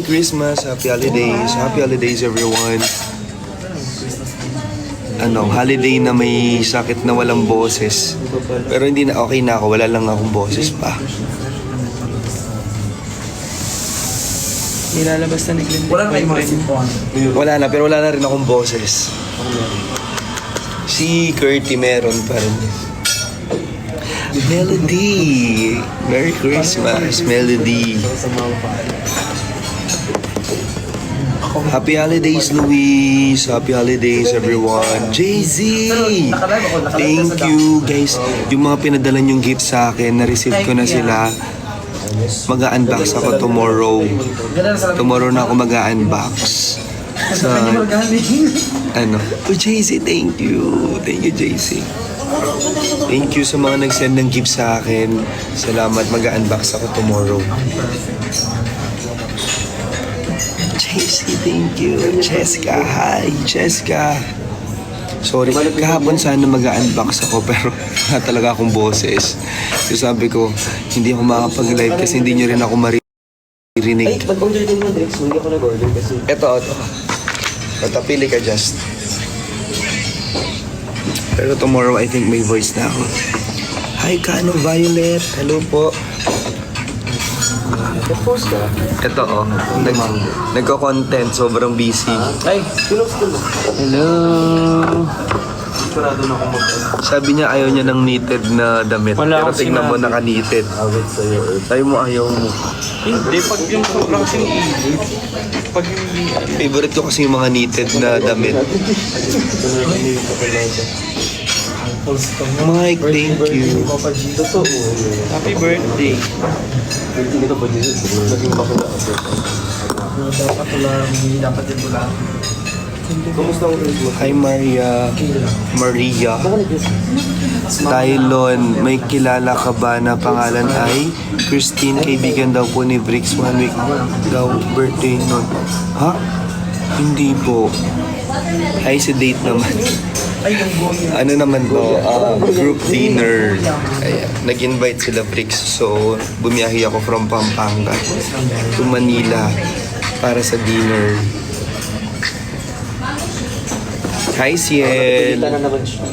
Christmas, happy holidays everyone. Holiday na may sakit na walang boses. Pero hindi na, okay na ako, wala lang akong boses pa. Nilalabas na ni Glenn. Wala na kayo mga sipon. Wala na, pero wala na rin akong boses. Si Curty meron pa rin. Melody! Merry Christmas, Melody! Happy holidays, Luis! Happy holidays, everyone! Jay-Z! Thank you, guys. Yung mga pinadala yung gift sa akin, na-receive ko na sila. Mag-unbox ako tomorrow. Tomorrow na ako mag-unbox. Sa, Jay-Z, thank you. Thank you, Jay-Z. Thank you sa mga nag-send ng gift sa akin. Salamat, mag-unbox ako tomorrow. Jay-Z, thank you. Cheska, hi, Cheska. Sorry, kahapon sana mag-unbox ako pero wala talaga akong boses. So sabi ko, hindi ako makapag-live kasi hindi nyo rin ako maririnig. Ay, mag-order din mo, Drex. Hindi ako nag-order kasi... Ito. Patapili ka, just. Pero tomorrow, I think may voice na ako. Hi, Kano Violet. Hello po. Nag-post ka? Ito, nagko-content. Sobrang busy. Ay, pinost ko na. Hello. Sigurado na ako mag-post. Sabi niya ayaw niya ng knitted na damit. Wala Pero akong tingnan mo, sinabi. naka-knitted. Awit sa'yo. Sabi mo, ayaw mo. Hindi, pag yung sobrang sinilip. Pag yung... Favorite ko kasi yung mga knitted na damit. Mike, thank you. Totoo. Happy birthday. Hindi kita pa dito. Naging bakula kasi. Dapat wala, hindi dapat din wala. Kumusta ang Christmas? Hi, Maria. Tylon, may kilala ka ba na pangalan ay Christine? Kaibigan daw po ni Bricks. 1 week daw birthday nun. Ha? Hindi po. Ay, si date naman. Ano naman to? Group dinner. Ayan. Nag-invite sila Bricks. So, bumiyahe ako from Pampanga to Manila para sa dinner. Hi, Ciel. Pilitan na naman siya.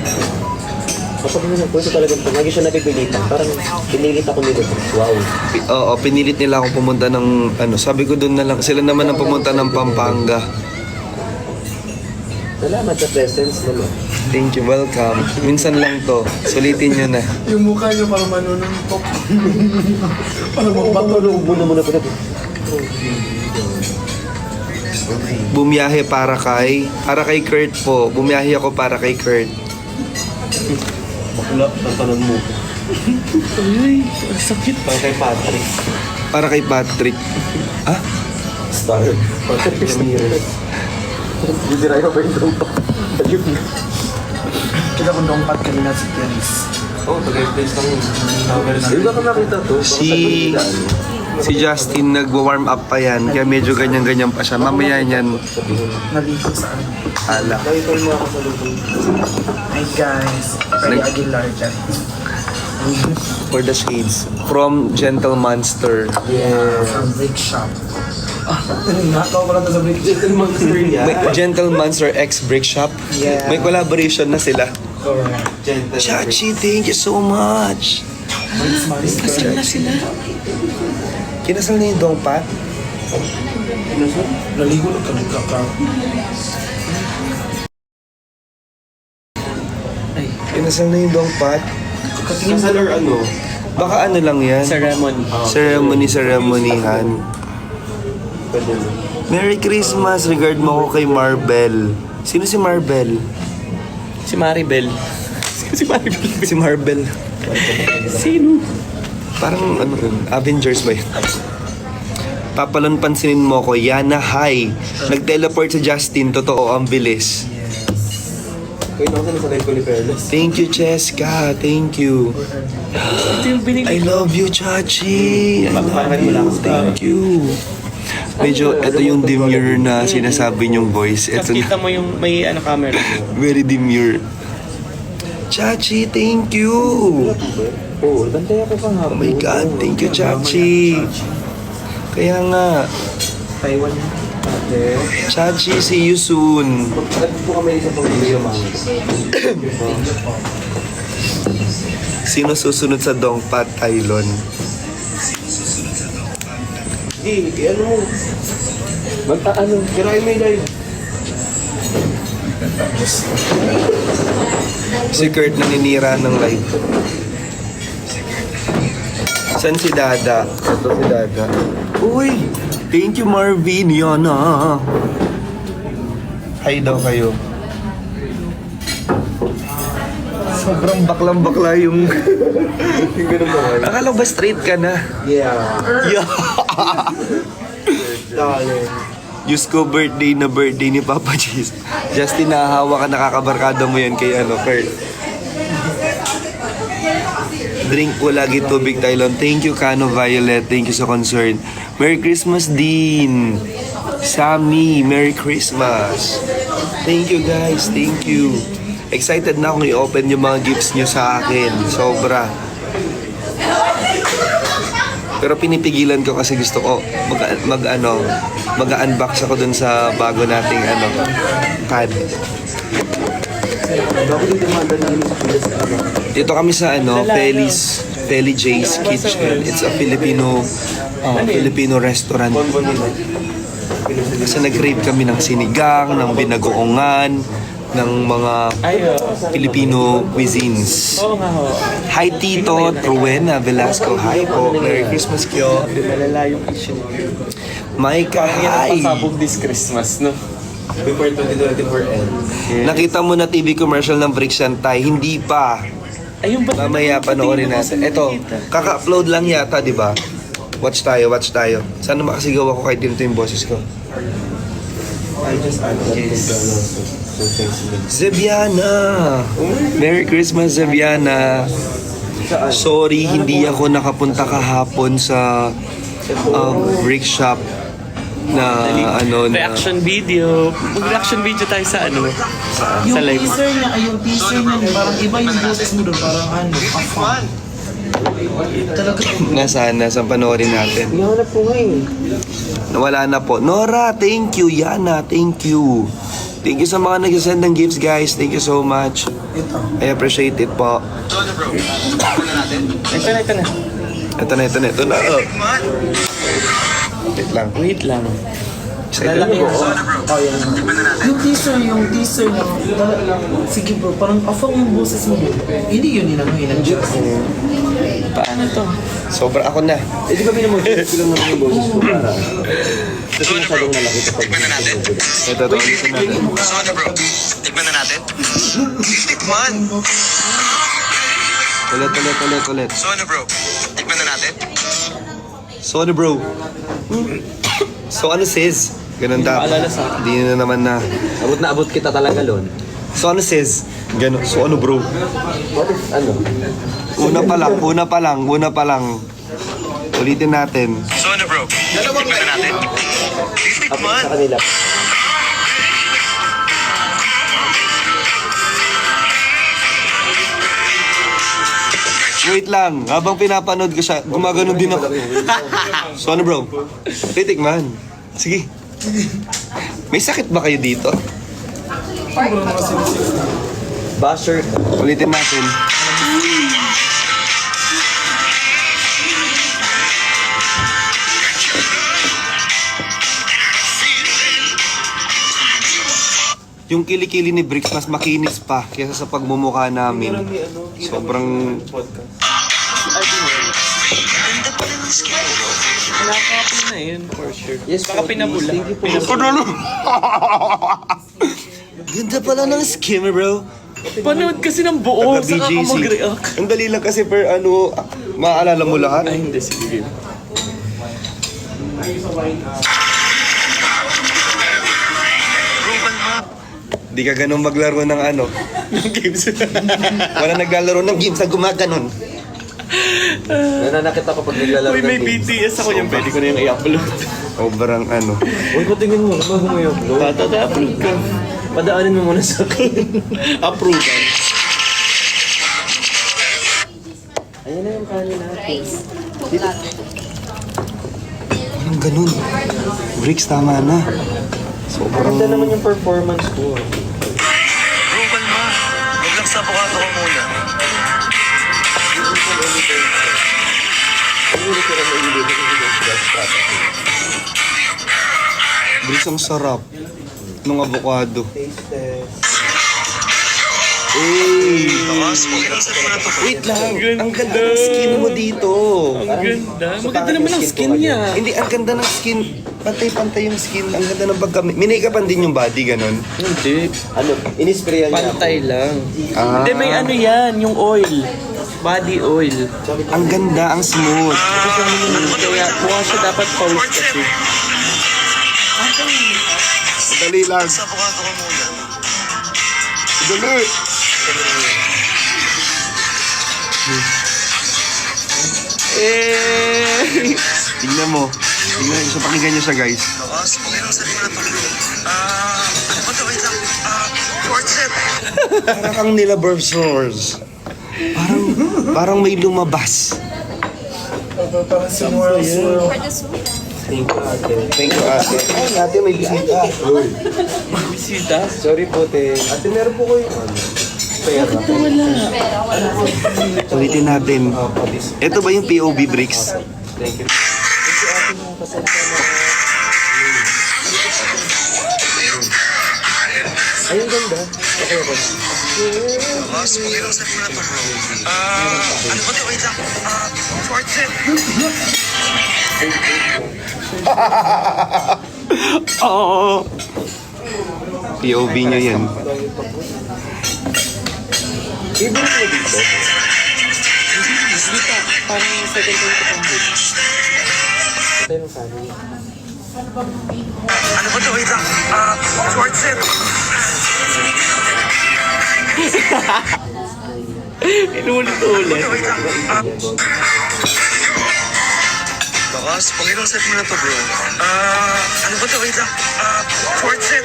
Kapag nag-post talagang lagi siya napipilitan. Parang pinilit ako nila. Wow. Oo, pinilit nila ako pumunta ng sabi ko doon na lang, sila naman ang pumunta ng Pampanga. Salamat sa presence naman. Thank you, welcome. Minsan lang to, sulitin nyo na. Yung mukha niyo parang manununtok. Parang magbato. Muna po natin. Bumiyahe para kay Kurt po. Bumiyahe ako para kay Kurt. Bakula, tantanan mo. Uy, sakit. Para kay Patrick. Para kay Patrick. Ah? Star. Patrick Ramirez. Hindi rin pa yung dumpa. Kita kong dompat kanina si Kenis. Oh, tagay-place lang yun. Hindi ba ka nakita to? Si Justin nagwa-warm up pa yan, kaya medyo ganyan-ganyan pa siya. Mamaya niyan, Nalito saan? ala. Nakita mo ako sa lubong. Hi guys. Kaya Aguilar dyan. For the shades. From Gentle Monster. From Brick Shop. Nakaw ko lang sa Brick Shop. Little Monster yan. Gentle Monster X Brick Shop. Yeah. May collaboration na sila. Gentle. Chachi, thank you so much. Kasal na sila. Kinasal na yung dongpat? Naligo na kami kaka. Kinasal na yung dongpat? Kasal or ano? Baka ano lang yan? Ceremony. Ceremonyhan. Pwede mo. Merry Christmas. Regard mo ako kay Marbel. Sino si Marbel? Si Maribel. Si Maribel. Si Marbel. Sino? Parang Avengers ba yun? Papalon pansinin mo ko, Yana, hi. Nag-teleport sa Justin, totoo, ang bilis. Kaya naman sa live ko ni Perles. Thank you, Cheska. Thank you. Ito yung I binili. love you, Chachi. I love you. Thank you. Medyo, ito yung demure na sinasabi niyong voice. Ito Tapos kita na, mo yung may camera. very demure. Chachi, thank you. Oo, bantay ako Oh kahapon. my God, thank you, Chachi. Kaya nga, Taiwan yun. Chachi, see you soon. Nagpo kami sa pag-video, ma'am. Sino susunod sa Dongpat, Tylon? Ano mo? Ano? Kirain mo yung live. Si Kurt naninira ng live. Saan si Dada? Ito si Dada. Uy! Thank you, Marvin. Yana. Hi daw kayo. Sobrang baklang-bakla yung... Yung ganun ba? Akala ba straight ka na? Yeah. Yeah. Diyos ko, birthday na birthday ni Papa Jis. Justin, nahahawa ka, nakakabarkada mo yan kay Kurt. Drink po lagi tubig, Tylon. Thank you, Kano Violet. Thank you sa concern. Merry Christmas, Dean. Sammy, Merry Christmas. Thank you, guys. Thank you. Excited na akong i-open yung mga gifts nyo sa akin. Sobra. Pero pinipigilan ko kasi gusto ko mag-unbox ako dun sa bago nating pad. Dito kami sa Feli J's Kitchen. It's a Filipino restaurant. Kasi nag-crave kami ng sinigang, ng binagoongan, ng mga Filipino cuisines. Oo nga ho. Hi Tito, Truena Velasco. Hi po. Merry Christmas kyo. Malala yung issue. Micah, Yan ang hi. pasabog this Christmas, no? Before 2024 end. Nakita mo na TV commercial ng Bricks and Tie? Hindi pa. Ayun ba? Mamaya panoorin natin. Ito, kaka-upload lang yata, di ba? Watch tayo. Sana makasigaw ako kahit dito yung boses ko. Zebiana! Merry Christmas, Zebiana! Sorry, hindi ako nakapunta kahapon sa brick shop na Reaction video. Mag-reaction video tayo sa sa Yung live. teaser niya, parang iba yung boses mo doon, parang afang. Talaga. Nasaan panoorin natin. Hinahanap ko ngayon. Nawala na po. Nora, thank you. Yana, thank you. Thank you sa mga nag-send ng gifts, guys. Thank you so much. I appreciate it po. Ito na. Ito na. Oh. Wait lang. Excited Lalaki po. Yung teaser niya, sige bro, parang afang yung boses mo doon. Hindi yun in-adjust. Paano to? Sobra ako na. Di ba binamag-gifts ko lang naman yung boses ko para... Kasi masyadong malaki kapag... Ito na. Soda bro, tikman na natin. Tikman! Ulit. Soda bro, tikman na natin. Sorry, bro. So ano sis? Ganun dapat. Maalala sa akin. Di na naman na. Abot na abot kita talaga, Lon. So ano sis? Ganun. So ano, bro? What if, Una pa lang. Ulitin natin. Soda bro, tikman na natin. Abot sa kanila. Wait lang. Habang pinapanood ko siya, gumaganon din ako. So ano, bro? Titikman. Sige. May sakit ba kayo dito? Basher. Ulitin natin. Yung kilikili ni Bricks mas makinis pa kaysa sa pagmumukha namin. Sobrang... Nakaka-happy na yun, for sure. Yes, Baka pinabula. Thank you po. Ganda pala ng skin, bro. Panood kasi ng buo, saka ka mag-react. Ang dali lang kasi maaalala mo lahat. Ay, hindi, sige. Di ka ganun maglaro ng games. Wala naglalaro ng games na gumaganon. Nananakit ako pag naglalaro Uy, may ng games. BTS ako yung pwede ko na yung i-upload. Sobrang Uy, patingin mo. Bago mo yung upload. Tata-upload ko. Padaanin mo muna sa akin. Approval. Ayan na yung kanin natin. Anong ganun? Bricks, tama na. Sobrang... Maganda naman yung performance ko. Bro, kalma. Huwag lang sa avocado ko muna. Bricks, ang sarap. Nung avocado. Hey! Bakas, pakilasan mo na to. Wait lang, ang ganda ng skin mo dito. Ang ganda. Maganda naman ang skin niya. Hindi, ang ganda ng skin. Pantay-pantay yung skin. Ang ganda ng pagka... Minake-upan din yung body, ganon. Hindi. Ano, inispirayan niya ako. Pantay lang. Ah. Hindi, may ano yan, yung oil. Body oil. Ang ganda, ang smooth. Kaya mukha siya dapat pause kasi. Dali lang. Sa avocado ko muna. Dali. Eh. Tingnan mo. Tingnan nyo. So, pakinggan nyo siya, guys. Bakas, pakilasan mo na to. Ano ba to? Wait lang. Short set. Parang kang nila Burfsors. Parang may lumabas. Parang swirl. Thank you, ate. Thank you, ate. Ay, ate, may bisita. Bisita. Sorry po, te. Ate, meron po kayo. Pera. Ulitin natin. Ito ba yung POV bricks? Thank you. Ay, ang ganda. Okay, okay. Bakas, pakilasan mo na to, bro. Ano ba to? Wait lang. Short set. Oo. POV nyo yan. Favorite mo dito? Bisita. Parang second time ko pang book. Ito yung sabi. Ano ba to? Wait lang. Short set. Inulit-ulit. Wait lang. Bakas, pakilasan mo na to, bro. Ano ba to? Wait lang. Short set.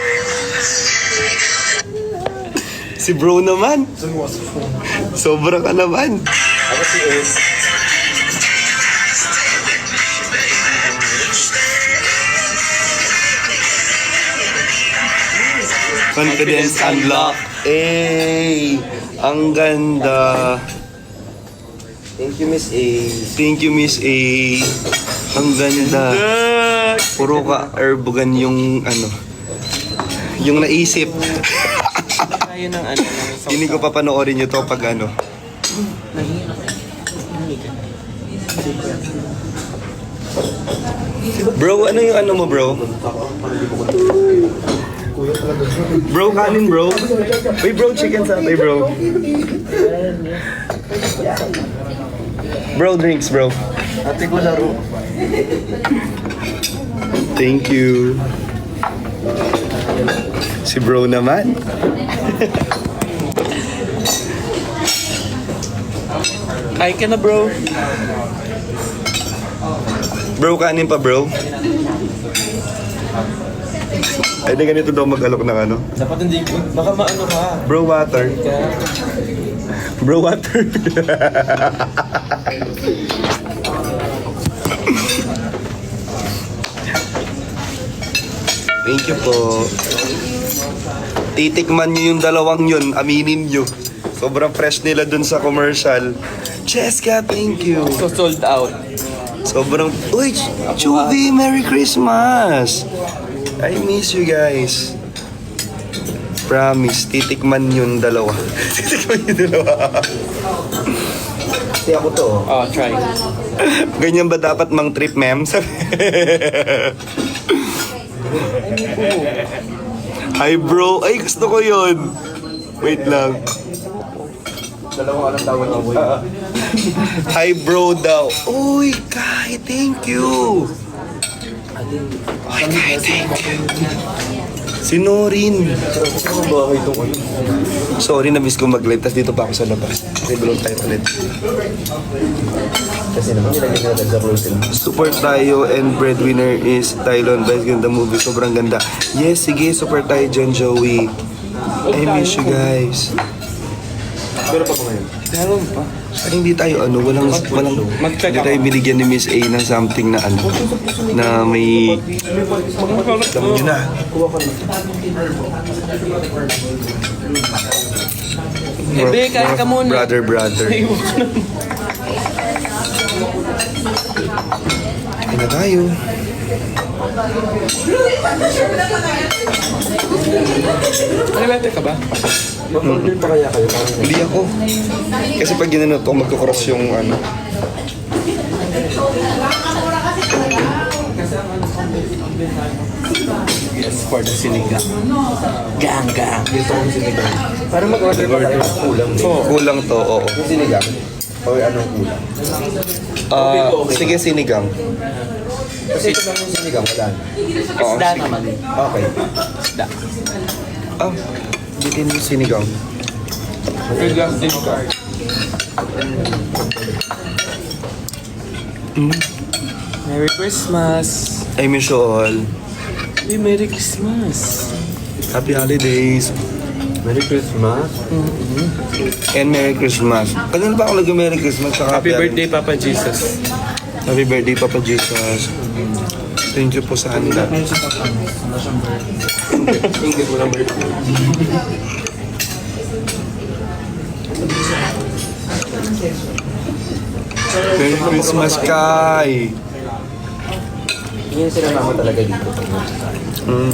Si bro naman. Sobra ka naman. Ako si Earth. Confidence unlock. Hey! Ang ganda. Thank you, Miss A. Thank you, Miss A. Ang ganda. Puro ka herbogan yung ano. Yung naisip. Tayo ng ano. Hindi ko papanoorin nyo to pag ano. Bro, ano yung ano mo, bro? Bro, kanin, bro. Wait, bro, chicken satay, bro. Bro, drinks, bro. Ate ko laro. Thank you. Si bro naman. Kain ka na, bro. Bro, kanin pa, bro. Ay, di ganito daw mag-alok ng ano. Dapat hindi ko. Baka maano ka. Bro, water. Bro, water. Thank you po. Titikman nyo yung dalawang yun, aminin nyo. Sobrang fresh nila dun sa commercial. Cheska, thank you. So sold out. Sobrang... Uy, Chubby, Merry Christmas! I miss you guys. Promise, titikman yung dalawa. Titikman yung dalawa. Hindi ako to. Oh, try. Ganyan ba dapat mang trip, ma'am? Hi bro, ay gusto ko yun. Wait lang. Dalawang anong tawag niyo, boy. Hi bro daw. Uy, Kai, thank you. Uy, Kai, thank you. Si Norin. Bahay itong ano. Sorry, na-miss ko mag-live. Tapos dito pa ako sa labas. Kasi belong tayo ulit. Kasi naman nilagyan natin sa protein. Support tayo and breadwinner is Tylon. Guys, ganda movie. Sobrang ganda. Yes, sige. Support tayo dyan, Joey. I miss you guys. Pero pa ngayon. Meron pa. Ay, hindi tayo walang Mag-check hindi tayo ako. binigyan ni Miss A ng something na na may alam nyo na. Ebe, kain ka muna. Brother. Kain na tayo. Alibete ka ba? Mag-order pa kaya kayo? Parang Hindi ako. Kasi pag ginano to, magkukross yung ano. Yes, for the sinigang. Gang. gusto kong sinigang. Parang mag-order pa kayo. Kulang. Kulang to, oo. Yung sinigang? O anong kulang? Sige, sinigang. Kasi ito lang yung sinigang, wala na. Oo, Isda sige. naman. Okay. Isda. Bitin yung sinigang. Regas din ka. Merry Christmas. I miss you all. Hey, Merry Christmas. Happy holidays. Merry Christmas. And Merry Christmas. Kanina ba ako nag-Merry Christmas? Saka Happy birthday, Papa Jesus. Happy birthday, Papa Jesus. Thank you po sa kanila. Ingit mo lang birthday. Merry Christmas, Kai! Hindi sila mama talaga dito. Mm.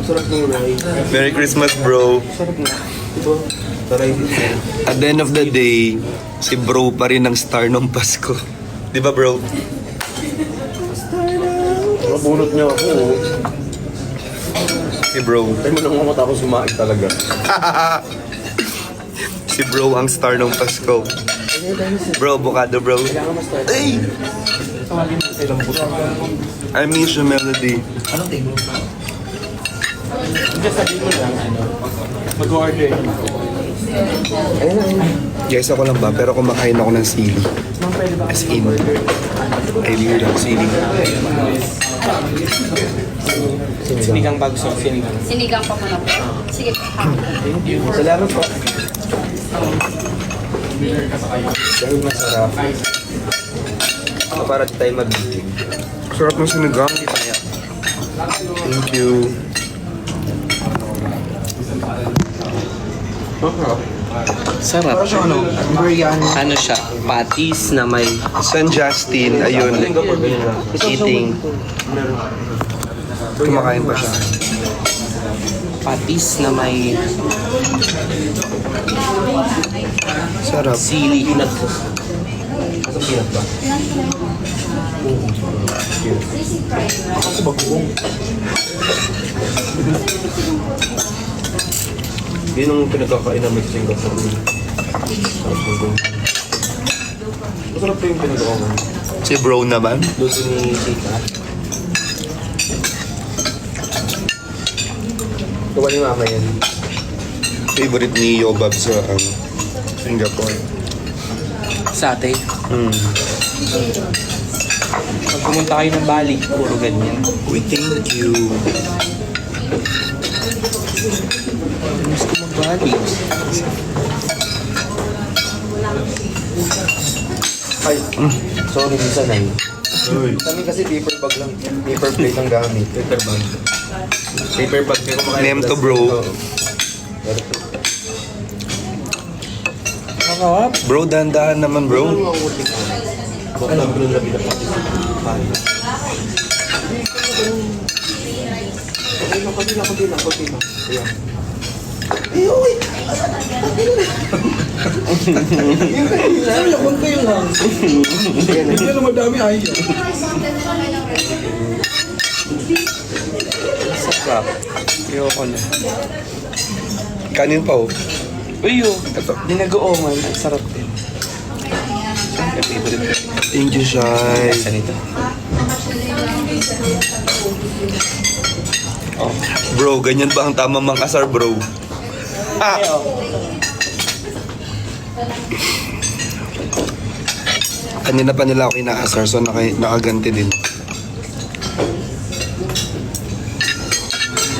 Sarap ng rice. Merry Christmas, bro. Sarap na. Diba? Taray dito. At the end of the day, si bro pa rin ang star ng Pasko. Di ba, bro? Mabunot niya ako. Si bro. Tayo mo nang ako tapos kumain talaga. Si bro ang star ng Pasko. Bro, bukado, bro. Ay! I miss you, Melody. Anong table? Just sabihin mo lang, mag-order. Guys, ako lang ba? Pero kumakain ako ng sili. As in, I really love sili. Sinigang bago sa sinigang. Sinigang pa muna po. Sige po. Salamat po. Dahil masarap. Para di tayo mabiging. Sarap ng sinigang. Thank you. Sarap. Parang siyang biryani. Ano siya? Patis na may San Justin, ayun, eating. Kumakain pa siya. patis na may Sarap. sili. Yun ang pinagkakain namin sa Singapore. Masarap po yung pinagkakain. Si bro naman. Luto ni Tita. Gawa ni Mama yan. Favorite ni Yobab sa Singapore. Sa atin. Pag pumunta kayo ng Bali, puro ganyan. We thank you. Gusto mag-Bali. Ay, sorry, minsan ay. Kami kasi paper bag lang. Paper plate ang gamit. Paper bag. Paper bag. Kaya kumakain Name ng to, bro. plastic. Nakakawap. Bro, dahan-dahan naman bro. Baka lang bilong labi na pati. Konti lang. Ayan. Sabi niya, konti lang. Hindi na madami ayaw. Sarap. Ayoko na. Kanin pa oh. Uy, oh. Ito. Dinagoongan. Ang sarap din. Siyempre, favorite ko. Thank you, Shai. Saan ito? Oh. Bro, ganyan ba ang tamang mangkasar, bro? Ah! Kanina pa nila ako inaasar, so nakaganti din.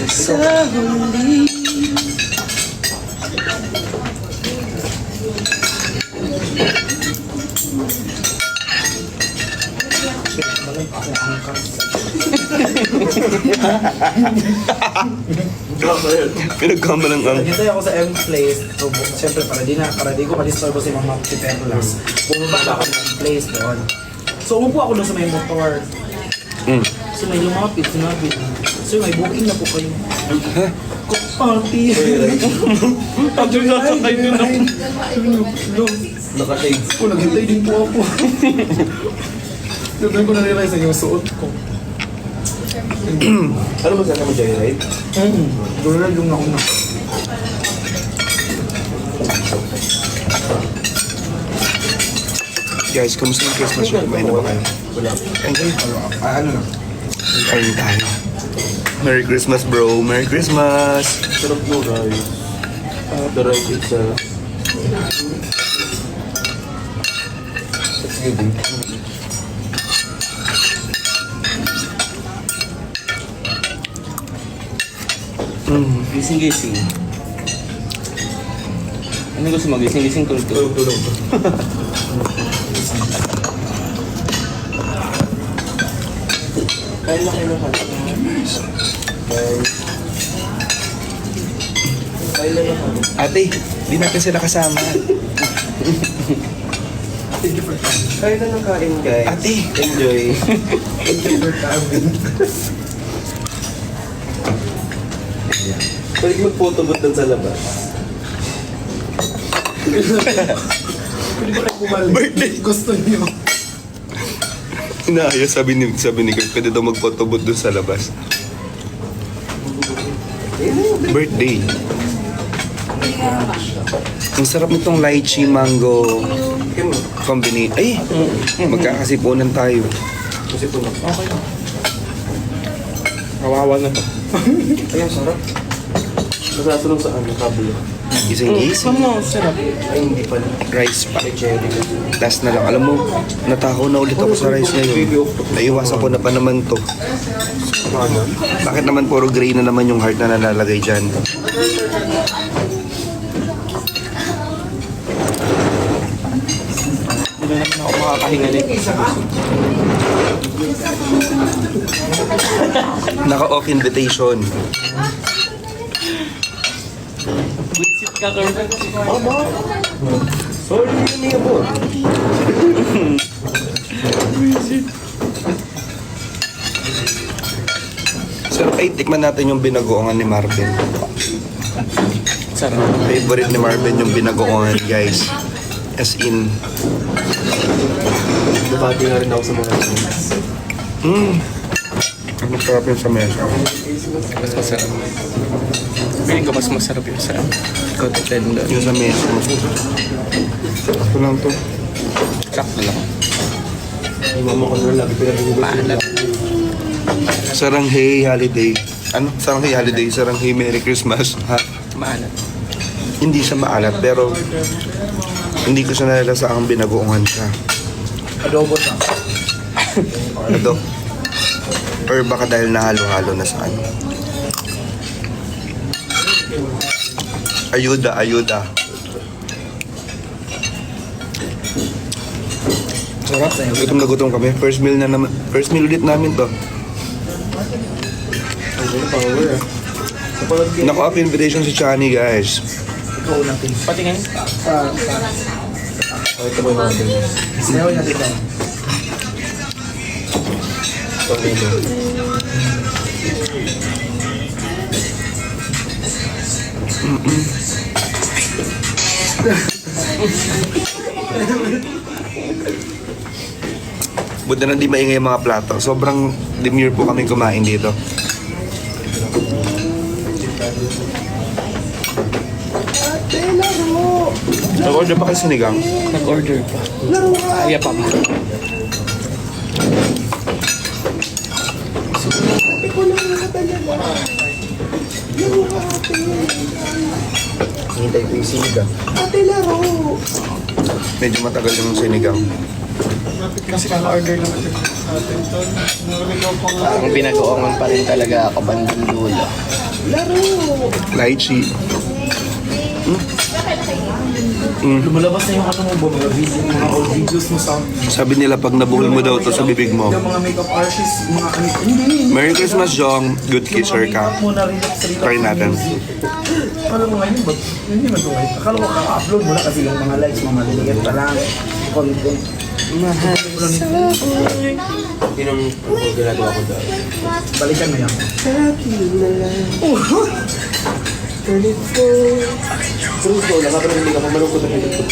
Sa huli. Pinagkamalang ang... Nagintay ako sa M Place. So, siyempre, para di ko pa-disturbo si Mama si Perlas. Bumaba na ako ng M Place doon. So, umupo ako doon sa may motor. So, may lumapit, sinabi. So, may booking na po kayo. Party. Pag yung nasakay din ako. Naka-shades. Ko, naghintay din po ako. Doon ko na-realize na yung suot ko. Ano ba sana mo, Joyride? Doon na yung ako na. Guys, kumusta yung Christmas nyo? Kumain na ba kayo? Wala. Kain kayo? Ano na? Kain tayo. Merry Christmas, bro. Merry Christmas! Sarap mo, rice. The rice itself. That's good, eh? Gising-gising. Ano gusto mo? Gising-gising tulog-tulog. Tulog. Kaya na kayo naman. Ate, di natin sila kasama. Kaya na ng kain, guys. Ate! Enjoy. Pwede mag-photo booth doon sa labas. Pwede ba kayo bumalik? Gusto niyo. Inaayos, sabi ni Kurt, pwede daw mag-photobooth doon sa labas. Birthday. Ang sarap nitong lychee mango combination. Ay! Magkakasipunan tayo. Kasi po lang. Okay. Kawawa na to. Ay, ang sarap. Nasasunod sa ano, kablo. Gising-gising. Ano, sarap. Ay, hindi pala. Rice pa. May cherry. Last na lang. Alam mo, natakaw na ulit ako sa rice ngayon. Naiwasan ko na pa naman to. Ano? Bakit naman puro gray na naman yung heart na nalalagay dyan? Hindi na naman ako makakahinga nito. Naka-off invitation. Visit ka, Kurt. Sorry, hindi niya po. Sir, ay, tikman natin yung binagoongan ni Marvin. Sarap. Favorite ni Marvin yung binagoongan, guys. As in, Nabati na rin ako sa mga friends. ang sarap yun sa mesa. Mas masarap. Feeling ko mas masarap yung sa Contender. Yung sa mesa. Ito lang to. Sakto lang. Yung mama ko na lagi pinag-inubat. Maalat. Saranghay holiday. Ano? Saranghay holiday. Saranghay Merry Christmas. Ha? Maalat. Hindi siya maalat, pero hindi ko siya nalasa ang binagoongan siya. Adobo na. Ano? Or baka dahil nahalo-halo na sa ano. Ayuda, ayuda. Sarap. Gutom na gutom kami. First meal na naman. First meal ulit namin to. Power, ah. Kapag Naka-off invitation si Chani, guys. Ikaw natin. Patingin. ito mo yung mga ganyan. Sayaw natin tayo. Tornado. Buti na di maingay yung mga plato. Sobrang demure po kami kumain dito. Nag-order pa kayo sinigang? Nag-order pa. Kaya pa ba? Hintay ko yung sinigang. Medyo matagal yung sinigang. Kasi kaka-order naman ito. Ang binagoongan pa rin talaga ako bandang dulo. Lychee. Lumalabas na yung ano mo ba, mga old videos mo sa Sabi nila pag nabuhol mo daw to sa bibig mo. yung mga makeup artists, mga ano. Hindi. Merry Christmas, Jong. Good kisser ka. Mo na relax sa Try natin. Alam mo ngayon, ba't hindi man tuway? Akala ko ka-upload mo na kasi yung mga likes, mga maliliit pa lang. Content. Yun ang ginagawa ko dahil. Balikan mo yan. Pero ito, lang pero hindi ka mamalungkot na nito.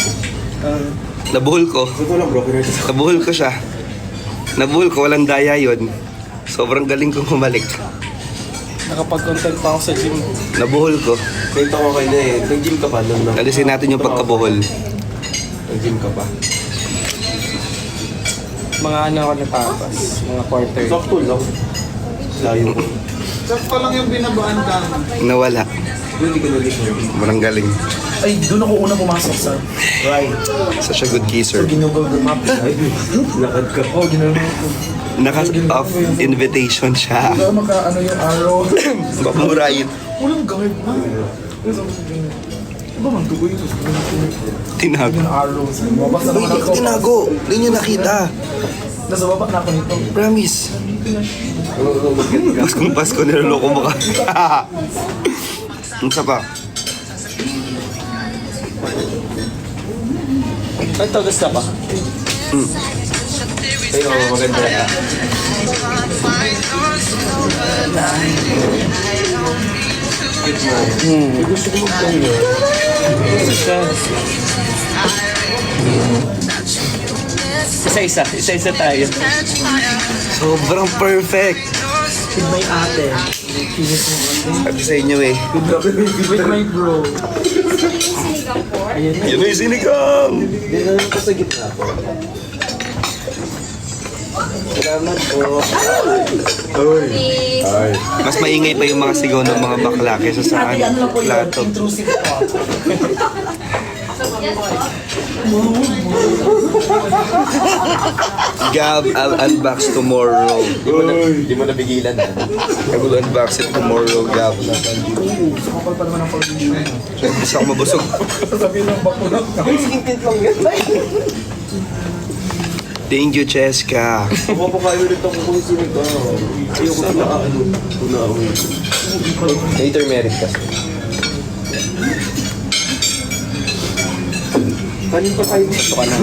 Nabuhol ko. Ito lang bro, pinarito. Nabuhol ko siya. Nabuhol ko, walang daya yun. Sobrang galing kong humalik. Nakapag-content pa ako sa gym. Nabuhol ko. Kwento ko kayo na eh. Nag-gym ka pa nun. Alisin natin yung pagkabuhol. Nag-gym ka pa. Mga ano ako natapos. Mga quarter. Sakto lang. Layo ko. Nawala. Hindi ka nag-gym. Sobrang galing. Ay, doon ako una pumasok sa right. Such a good kisser. Ginugol map. Lakad ka. Oh, ginugol ko. Naka-off invitation siya. Kaya maka ano yung arrow. Mamurayin. Walang guard na. Iba man tukoy ito. Tinago. Yung arrow. Mabasa Uy, naman hindi ko ako. tinago. Hindi niyo nakita. Nasa baba na ako nito. Promise. Paskong Pasko, niloloko mo ka. Ang isa pa. Ay, ito, gusto pa. Ayun, maganda ka. Gusto ko mag-ganyan. Gusto siya. Isa-isa tayo. Sobrang perfect. With my ate. Kinis mo ate. Sabi sa inyo eh. With my bro. Singapore. Yan na yung sinigang. Hindi na lang ko sa gitna po. Salamat po. Please. Ay. Mas maingay pa yung mga sigaw ng mga bakla kaysa sa Ate, ano lang po yun? plato. Intrusive po. Gab, I'll unbox tomorrow. Di mo napigilan. I will unbox it tomorrow, Gab. Sumapal pa naman ang foundation. Gusto ako mabusog. Sasabihin ng bakulak. Thank you, Cheska. Ako po kayo ulit ako kung sino ka. Ayoko sa nakaano. Una ako yun. Later merit kasi. Kanin pa kayo dito ka na.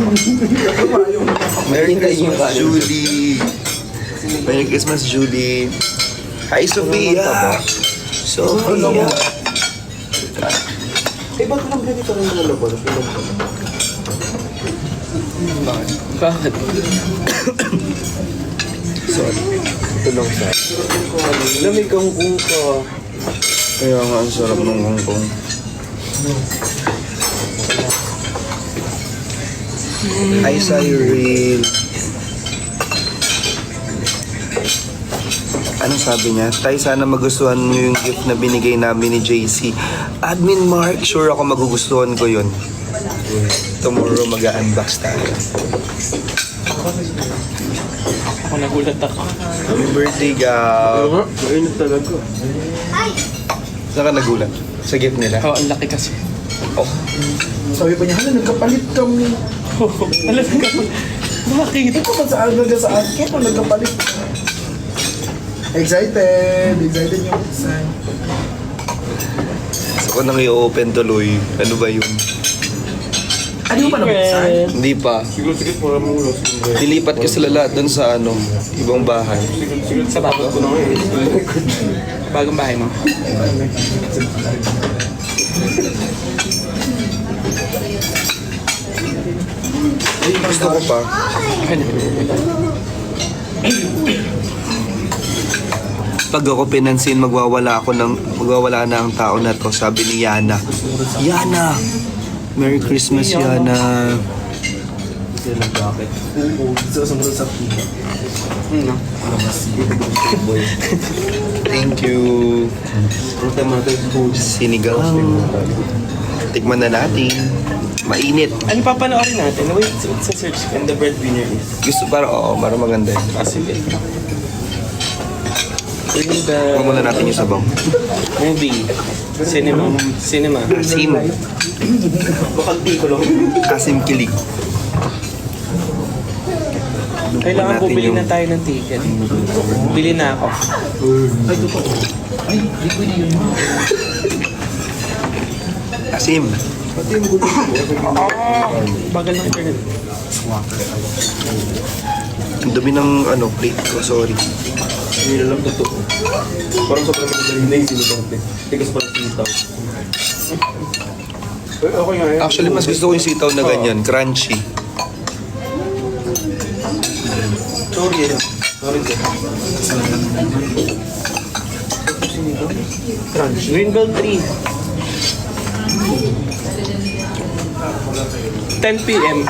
Merry Christmas, Julie. Merry Christmas, Julie. Hi, Sophia. Sophia. Eh, ba't lang ganito rin naman ako? Bakit? Sorry. Ito lang sa. Lamig ang kung ka. Kaya nga, ang sarap ng Hong Kong. Hi, Cyril. Anong sabi niya? Tay, sana magustuhan niyo yung gift na binigay namin ni JC. Admin Mark, sure ako magugustuhan ko yun. Tomorrow mag-unbox tayo. Ako nagulat ako. Happy birthday, Gab. Mainit talaga. Saan ka nagulat? Sa gift nila? Oo, ang laki kasi. Oh. Sabi pa niya, hala, nagkapalit kami. Alam ka ba? Bakit? Ikaw ba saan sa akin? Kung nagkapalit. Excited yung buksan. Gusto ko nang i-open tuloy. Ano ba yun? Ano ba nabuksan? Hindi pa. Siguro para mo ulos. Nilipat ka sila lahat dun sa ano, ibang bahay. Sa bago. Ako na ngayon. Bagong bahay mo. Gusto ko pa. Pag ako pinansin, magwawala na ang tao na to, sabi ni Yana. Yana! Merry Christmas, Yana. Kasi lang bakit. Oo, gusto ko sumunod sa pila. Thank you. Ang tema natin food. Sinigang. Tikman na natin. Mainit. Ano papanoorin natin? Wait, sa search and the breadwinner is. Gusto para, oo, para maganda. Ah, sige. Bring the Huwag muna natin yung sabaw. movie. Cinema. Asim. Asim kilig. Kailangan natin bumili yung- na tayo ng ticket. Bili na ako. Ay, totoo. Ay, di pwede yun. Asim. Bagal ng internet. Ang dumi ng plate ko, sorry. Hindi na lang totoo. Parang sobrang magaling na yung sinitong plate. Tigas parang sitaw. Okay nga yan. Actually, mas gusto ko yung sitaw na ganyan, crunchy. Sorry yan. Sorry din. Greenbelt 3. 10 p.m.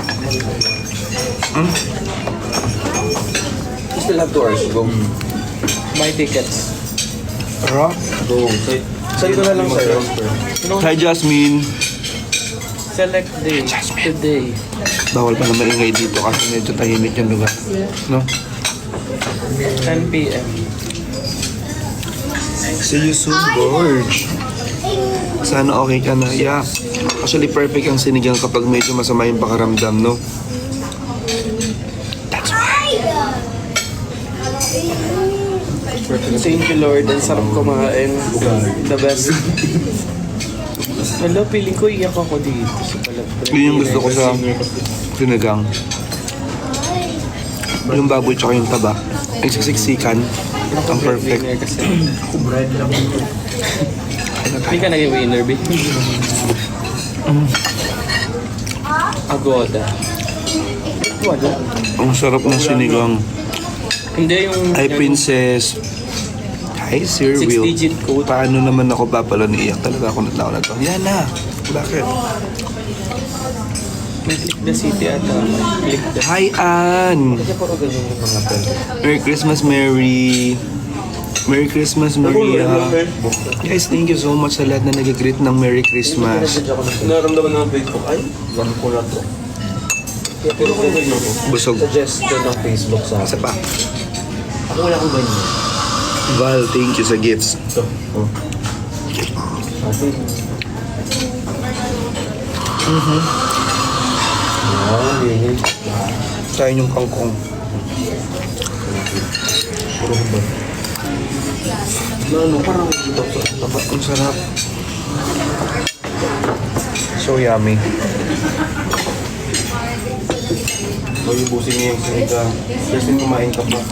Still have 2 hours. Go. Buy tickets. Rock. Go. Sa'yo ko na lang sa'yo. Hi, Jasmine. Select day. Today. Bawal pa na maingay dito kasi medyo tahimik yung lugar. No? 10 p.m. See you soon, Gorge. Sana okay ka na. Yeah. Actually, perfect ang sinigang kapag medyo masama yung pakaramdam, no? That's why. Thank you, Lord. Ang sarap kumain. The best. Hello, piling ko iyak ako dito sa Palagpre. Yun yung gusto ko sa sinigang. Yung baboy tsaka yung taba. Ang siksikan. Ang perfect. Winner kasi. Bread lang. Hindi ka naging winner, B. Agoda. Wala. Ang sarap ng sinigang. Hindi yung... Hi, Princess. Hi, Sir Will. 6-digit code. Paano naman ako papalo iiyak talaga ako na to? Yan na. Bakit? May click the city ata. May click the... Hi, Ann. Kasi parang ganyan yung mga pen. Merry Christmas, Mary. Merry Christmas, Maria. Guys, thank you so much sa lahat na nag-greet ng Merry Christmas. Naramdaman ng Facebook. Ay, ganun ko na to. Kaya puro ko ganyan ako. Busog. Suggestion ng Facebook sa Isa pa. Ako wala akong ganyan. Val, thank you sa gifts. Ito. Oh. Ate. Linis. Tayo yung kangkong. Puro ba? Ano, parang ito sa tapat. Ang sarap. So yummy. Ubusin niya yung sinigang. Kasi kumain ka pa.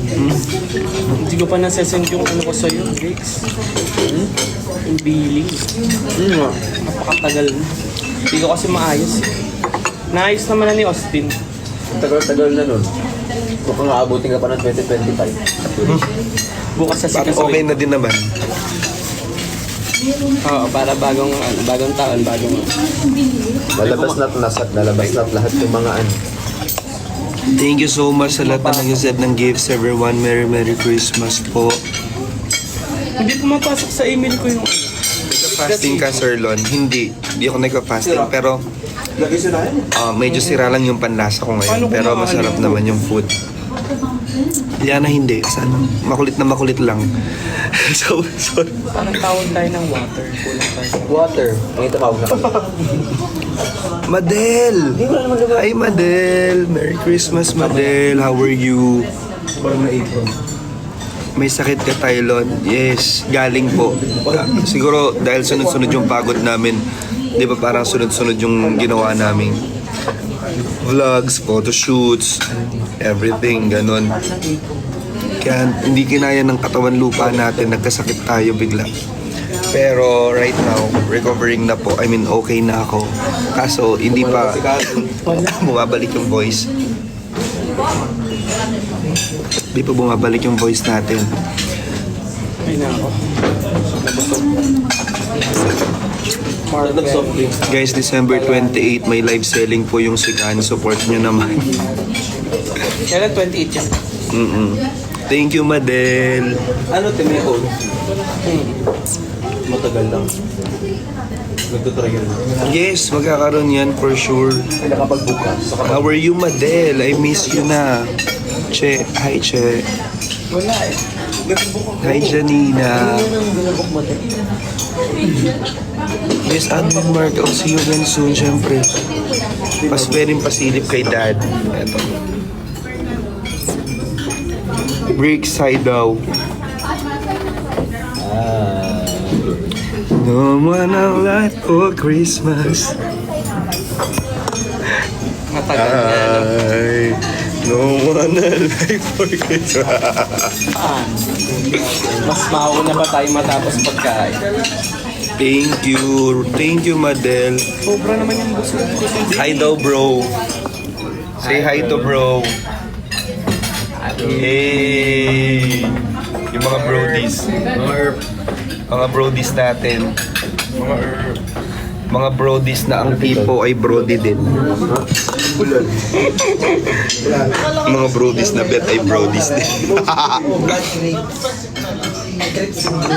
Hindi ko pa nasesend yung ano ko sa'yo, Briggs. Yung billing. Napakatagal na. Hindi ko kasi maayos. Naayos naman na ni Austin. Tagal-tagal na nun. Mukhang aabutin ka pa ng 2025. Bukas sa Parang sikasuin. okay na din naman. Oo, para bagong taon, bagong... Lalabas na't lahat yung mga ano. Thank you so much sa lahat na nag-send ng gifts, everyone. Merry Christmas po. Hindi pumapasok sa email ko yung... Fasting ka, Sir Lon? Hindi. Hindi ako nagka-fasting. Pero medyo sira lang yung panlasa ko ngayon. Pero masarap naman yung food. Yan na hindi. Sana makulit na makulit lang. So, sorry. Parang tawag tayo ng water. Kulang tayo. Water. Ang tawag na. Madel! Hi, Madel! Merry Christmas, Madel! How are you? May sakit ka, Tylon? Yes, galing po. Siguro dahil sunod-sunod yung pagod namin. Di ba parang sunod-sunod yung ginawa namin. Vlogs, photoshoots, everything, ganun. Kaya hindi kinaya ng katawan lupa natin, nagkasakit tayo bigla. Pero right now, recovering na po. I mean, okay na ako. Kaso, hindi pa bumabalik yung voice. Hindi pa bumabalik yung voice natin. Ay na ako. Nabusog. Nag-soft drink. Guys, December 28, may live selling po yung Sigan. Support nyo naman. Kailan 28 yan? Thank you, Madel. Ano, Timeko? Matagal lang. Nagtutrigger na. Yes, magkakaroon yan for sure. Ay, nakapag-book ka. How are you, Madel? I miss you na. Che, hi, Che. Wala eh. Hi, Janina. Yes, Admin Mark. I'll see you again soon, syempre. Pasperin pasilip kay Dad. Eto. Bricks, hi daw. No one a light for Christmas. Matagal na. Ay, no one a light for Christmas. Mas mauna ba tayo matapos pagkain? Thank you, Madel. Sobra naman yung busog ko. Hi daw, bro. Say hi to bro. Hey! Yung mga brodies. Mga brodies natin. Mga brodies na ang tipo ay brody din. Mga brodies na bet ay brodies din.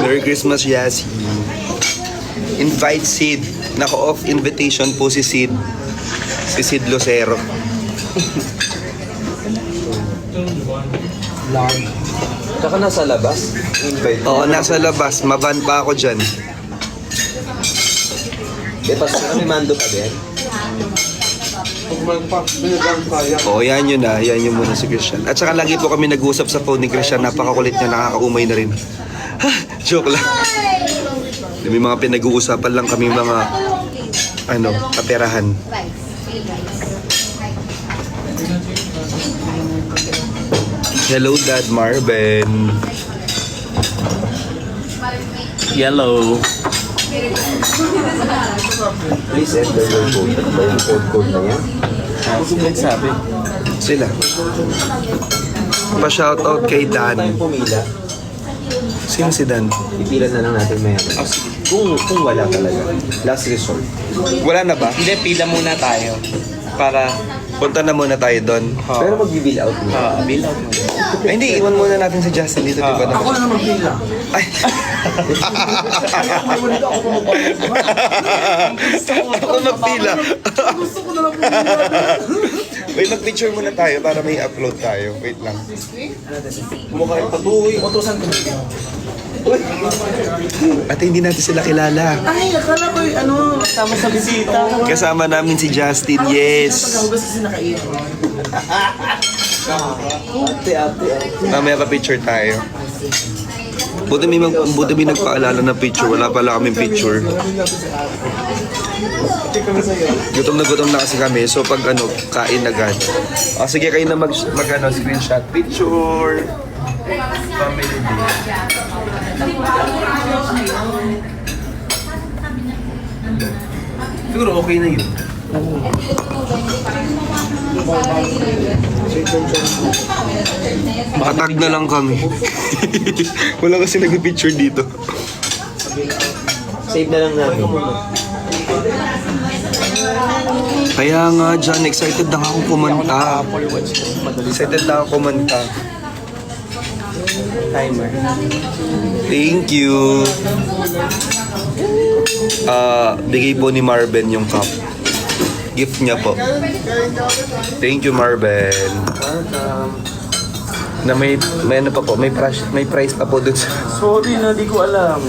Merry Christmas, Yasi. Invite Sid. Naka-off invitation po si Sid. Si Sid Lucero. Tsaka nasa labas. Invite. Oo, nasa labas. Maban pa ako dyan. Kami mando pa din. Oo, yan yun na. Yan yun muna si Christian. At saka lagi po kami nag-uusap sa phone ni Christian. Napakakulit niya. Nakakaumay na rin. Joke lang. May mga pinag-uusapan lang kami mga kaperahan. Hello, Dad Marvin. Yellow. Please enter your code. Ano ba yung code na yan? Sino nagsabi? Sila. Pa-shoutout kay Dan. Tayong pumila. Sino si Dan? Ipila na lang natin maya. Kung wala talaga. Last resort. Wala na ba? Hindi, pila muna tayo. Para, Punta na muna tayo doon. Pero mag-bill out mo. bill out mo. Ay, hindi. Iwan muna natin si Justin dito. Diba? Ako na naman pila. Ay. Ako magpila. Gusto ko na lang pila. Wait, mag-picture muna tayo para may upload tayo. Wait lang. Mukha yung patuloy. Utusan ko. At hindi natin sila kilala. Ay, akala ko yung Tama sa bisita. Kasama namin si Justin. Yes. pagkahugas kasi nakain. Mamaya pa-picture tayo. Buti may nagpaalala ng picture. Wala pala kaming picture. Gutom na kasi kami. So pag kain agad. Sige kayo na screenshot. Picture. Family day. Siguro okay na yun. Makatag na lang kami. Wala kasi nag-picture dito. Save na lang namin. Kaya nga dyan, excited na ako kumanta. Excited na ako kumanta. Timer. Thank you. Bigay po ni Marvin yung cup. Gift niya po. Thank you, Marvin. Na may ano pa po, may price pa po dun sa... Sorry na, di ko alam.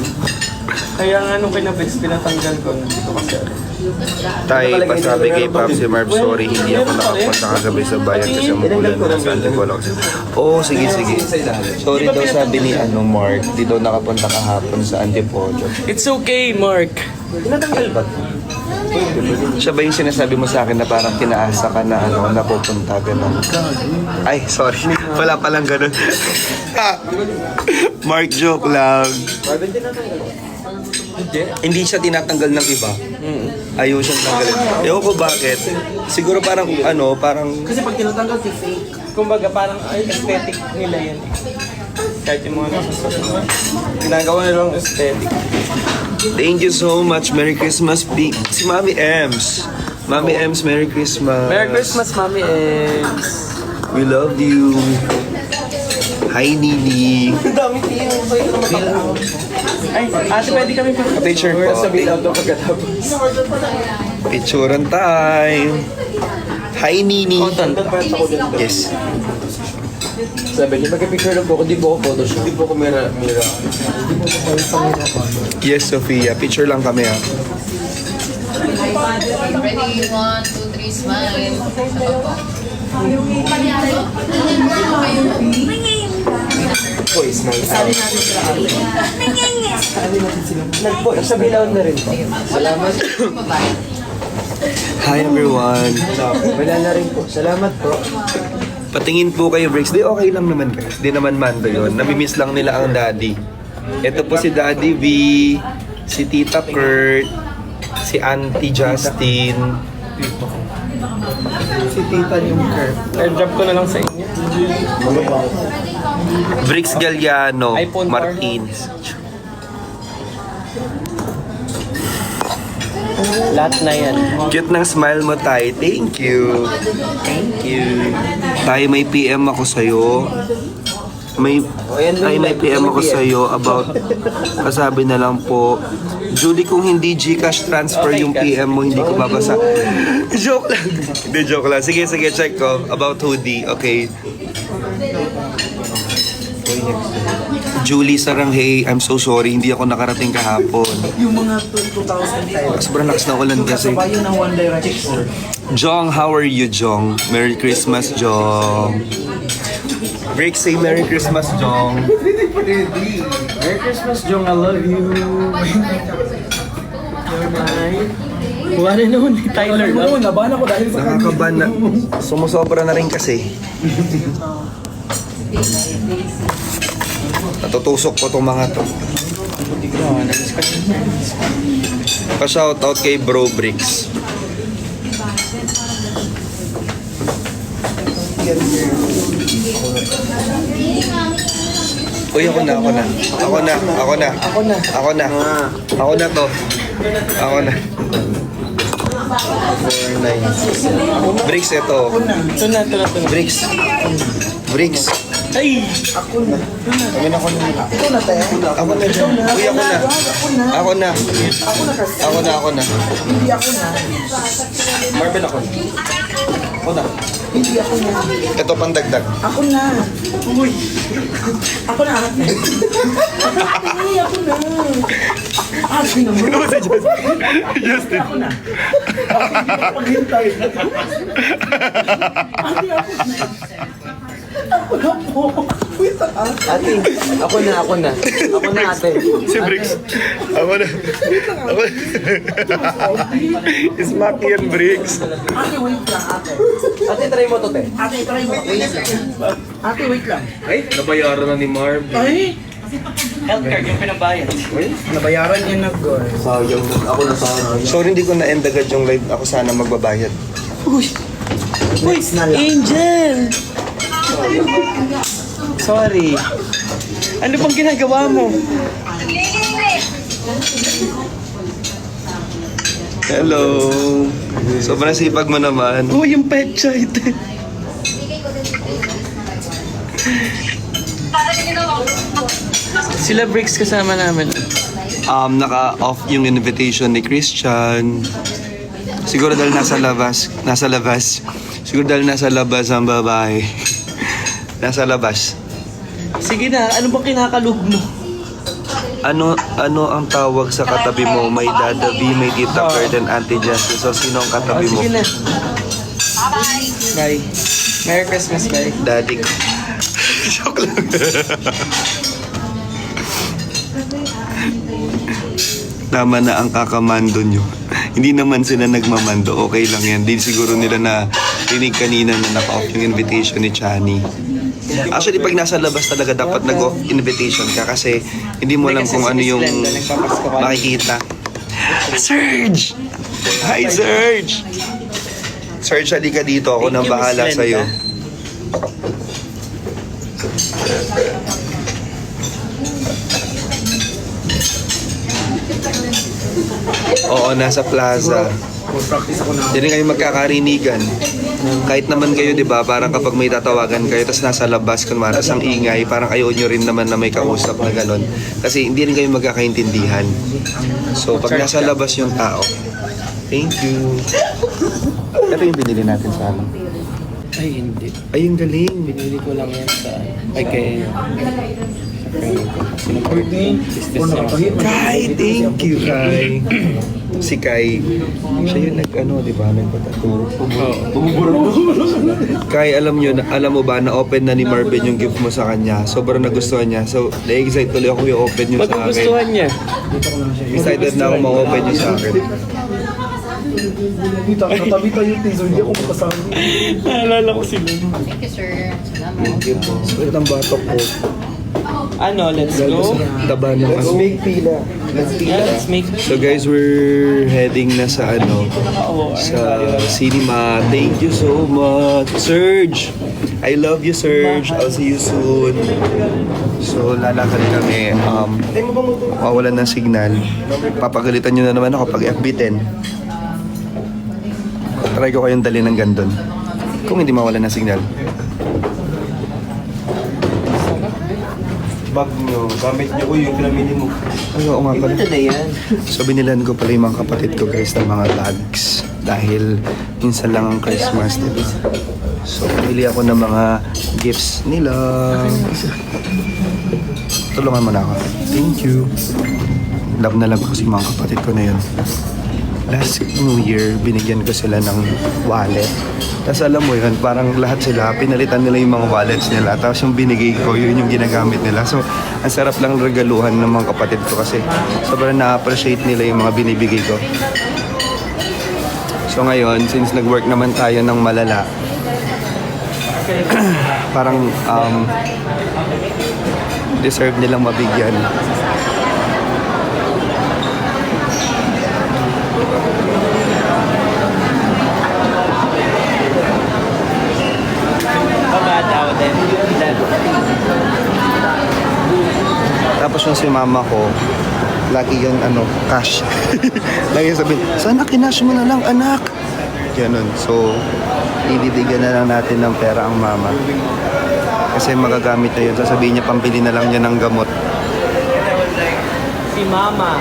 Kaya nga nung kinabits, pinatanggal ko. Hindi ko kasi alam. Tay, pasabi kay Pop si Marv, sorry, hindi ako nakapunta kagabi sa bayan kasi umulan na sa Antipolo. Oo, sige. Sorry daw sabi ni Mark, di daw nakapunta kahapon sa Antipolo. It's okay, Mark. Tinatanggal ba? Siya ba yung sinasabi mo sa akin na parang tinaasa ka na napupunta, gano'n? Ay, sorry. Wala palang gano'n. Mark, joke lang. Marvin, tinatanggal. Hindi siya tinatanggal ng iba. Ayaw siyang tanggalin. Ewan ko bakit. Siguro parang parang... Kasi pag tinatanggal, fake. Kumbaga parang aesthetic nila yan eh. Kahit yung mga nasa ginagawa nilang aesthetic. Thank you so much. Merry Christmas. Si Mami Ems. Mami Ems, Merry Christmas. Merry Christmas, Mami Ems. We love you. Hi, Nini. Ay, ate, pwede kami pa. Picture po. Sa bill out pagkatapos. Picturean time. Hi, Nini. Content. Yes. Sabi niya, magka-picture lang po ako, di po ako Photoshop. Hindi po ako mira. Yes, Sofia. Picture lang kami ha. Ready, 1, 2, 3, smile. Voice nice. Sali natin sila ate. Sali natin sila. Nasa bilaw na rin po. Salamat. Hi everyone. Wala na rin po. Salamat po. Patingin po kayo, Bricks. Di okay lang naman guys. Di naman mando yun. Namimiss lang nila ang daddy. Ito po si Daddy V, si Tita Kurt, si Auntie Justin, si Tita yung Kurt. Air job ko na lang sa inyo. Bricks Galliano, iPhone Martins. Lahat na yan. Cute ng smile mo, Tay. Thank you. Thank you. Tay, may PM ako sa'yo. May PM ako sa'yo about, kasabi na lang po, Julie, kung hindi Gcash transfer yung PM mo, hindi ko babasa. Joke lang. Hindi, joke lang. Sige, check ko. About hoodie. Okay. Julie Saranghay, I'm so sorry, hindi ako nakarating kahapon. Yung mga 2010. Sobrang lakas ng ulan kasi. Kasabayan ng One Direction. Jong, how are you, Jong? Merry Christmas, Jong. Break, say Merry Christmas, Jong. Merry Christmas, Jong. I love you. Wala na naman ni Tyler. Oo, nabahan ako dahil sa Nakakaban na. Sumusobra na rin kasi. Natutusok ko itong mga to. Pa-shoutout kay Bro Bricks. Uy, ako na to. Ako na. Bricks, ito. Ito na. Bricks. Ay! Ito na, te. Ako na. Uy, ako na. Hindi ako na. Marvel ako. Hindi ako na. Ito pang dagdag. Ako na. Uy. Ako na, ate. Ako na. Ate naman. Justin. Ako na. Ate, hindi ako paghintay. Ate, ako na. Ako na po. Wait, Ate, ako na. Ako na, ate. Si Bricks. Ako na. Smack yan, Bricks. Ate, wait lang, ate. Ate, try mo to, te. Ate, try mo. Wait lang. Ate, wait lang. Ay, nabayaran na ni Marv. Ay, Healthcare yung pinabayad. nabayaran niya na, girl. Sayang. Ako na sayang. Sorry, hindi ko na-end agad yung live. Ako sana magbabayad. Next na lang. Angel! Sorry. Ano bang ginagawa mo? Hello. Sobrang sipag mo naman. Oh, yung pet child. Sila Bricks kasama namin. Naka-off yung invitation ni Christian. Siguro dahil nasa labas. Siguro dahil nasa labas ang babae. Nasa labas. Sige na, ano bang kinakalob mo? Ano ang tawag sa katabi mo? May Dada V, may Tita Kurt, and Auntie Justice. So, sino ang katabi mo? Sige na. Bye. Merry Christmas, bye. Daddy ko. Joke lang. Tama na ang kakamando nyo. Hindi naman sila nagmamando. Okay lang yan. Di siguro nila na rinig kanina na naka-off yung invitation ni Chani. Actually, pag nasa labas talaga dapat nag-off invitation ka kasi hindi mo alam kung ano yung makikita. Serge! Hi, Serge! Serge, halika dito. Ako nang bahala sa'yo. Oo, nasa plaza. Mag-practice ako na. Hindi rin kayo magkakarinigan. Kahit naman kayo, di ba, parang kapag may tatawagan kayo, tapos nasa labas, kunwari, tas ang ingay, parang ayaw nyo rin naman na may kausap na gano'n. Kasi hindi rin kayo magkakaintindihan. So, pag nasa labas yung tao, thank you. Ito yung binili natin sa amin. Ay, hindi. Ay, ang galing. Binili ko lang yan sa... Ay, kay... Kai, thank you, Kai. Si Kai, siya yung di ba, nagpatato. Kai, alam mo ba, na-open na ni Marvin yung gift mo sa kanya. Sobrang nagustuhan niya. So, na-excite tuloy ako yung open yung sa Magugustuhan akin. niya. Excited na ako ma-open yung sa akin. Katabi tayo, teaser. Hindi ako makasama. Naalala ko sila. Thank you, sir. Salamat. Thank you po. Sweet ang batok ko. Ano, let's go? Taba na Let's kasi. make pila. Let's Yeah, pila. let's make... So guys, we're heading na sa sa cinema. Thank you so much. Serge! I love you, Serge. I'll see you soon. So, lalakad kami. Mawalan ng signal. Papagalitan nyo na naman ako pag FB10. Try ko kayong dali ng gandun. Kung hindi mawalan ng signal. Bag nyo, gamit nyo ko yung pinamili mo. Ay, oo nga pala. na yan. So binilan ko pala yung mga kapatid ko guys ng mga bags dahil minsan lang ang Christmas, diba? So pili ako ng mga gifts nila. Tulungan mo na ako. Thank you. Love na love ko si mga kapatid ko na yun. Last New Year, binigyan ko sila ng wallet. Tapos alam mo yun, parang lahat sila, pinalitan nila yung mga wallets nila. Tapos yung binigay ko, yun yung ginagamit nila. So, ang sarap lang regaluhan ng mga kapatid ko kasi sobrang na-appreciate nila yung mga binibigay ko. So ngayon, since nag-work naman tayo ng malala, parang deserve nilang mabigyan. Pabataw din. Tapos yung si mama ko, lagi yung cash. Lagi sabihin, sana kinash mo na lang anak. Ganun. So, ibibigyan na lang natin ng pera ang mama. Kasi magagamit na yun. Sasabihin niya, pambili na lang niya ng gamot. Si Mama.